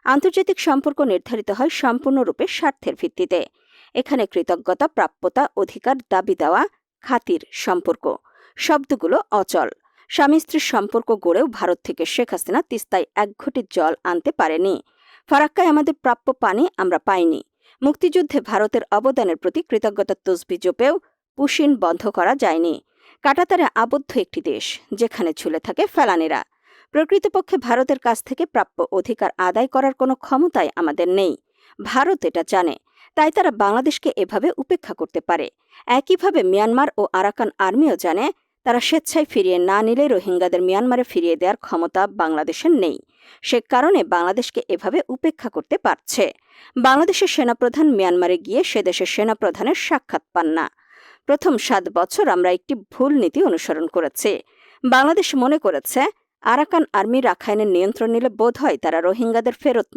আন্তর্জাতিক সম্পর্ক নির্ধারিত হয় সম্পূর্ণরূপে স্বার্থের ভিত্তিতে। এখানে কৃতজ্ঞতা, প্রাপ্যতা, অধিকার, দাবি দেওয়া, খাতির সম্পর্ক শব্দগুলো অচল। স্বামী স্ত্রীর সম্পর্ক গড়েও ভারত থেকে শেখ হাসিনা তিস্তায় এক ঘটি জল আনতে পারেনি। ফারাক্কায় আমাদের প্রাপ্য পানি আমরা পাইনি। মুক্তিযুদ্ধে ভারতের অবদানের প্রতি কৃতজ্ঞতার তসবি জপেও পুশিন বন্ধ করা যায়নি। কাঁটাতারে আবদ্ধ একটি দেশ, যেখানে ঝুলে থাকে ফেলানিরা। প্রকৃতপক্ষে ভারতের কাছ থেকে প্রাপ্য অধিকার আদায় করার কোনো ক্ষমতাই আমাদের নেই। ভারত এটা জানে, তাই তারা বাংলাদেশকে এভাবে উপেক্ষা করতে পারে। একইভাবে মিয়ানমার ও আরাকান আর্মিও জানে, তারা স্বেচ্ছায় ফিরিয়ে না নিলে রোহিঙ্গাদের মিয়ানমারে ফিরিয়ে দেওয়ার ক্ষমতা বাংলাদেশের নেই। সে কারণে বাংলাদেশকে এভাবে উপেক্ষা করতে পারছে। বাংলাদেশের সেনাপ্রধান মিয়ানমারে গিয়ে সে দেশের সেনাপ্রধানের সাক্ষাৎ পান না। প্রথম 7 বছর আমরা একটি ভুল নীতি অনুসরণ করেছি। বাংলাদেশ মনে করেছে আরাকান আর্মি রাখাইনের নিয়ন্ত্রণ নিলে বোধহয় তারা রোহিঙ্গাদের ফেরত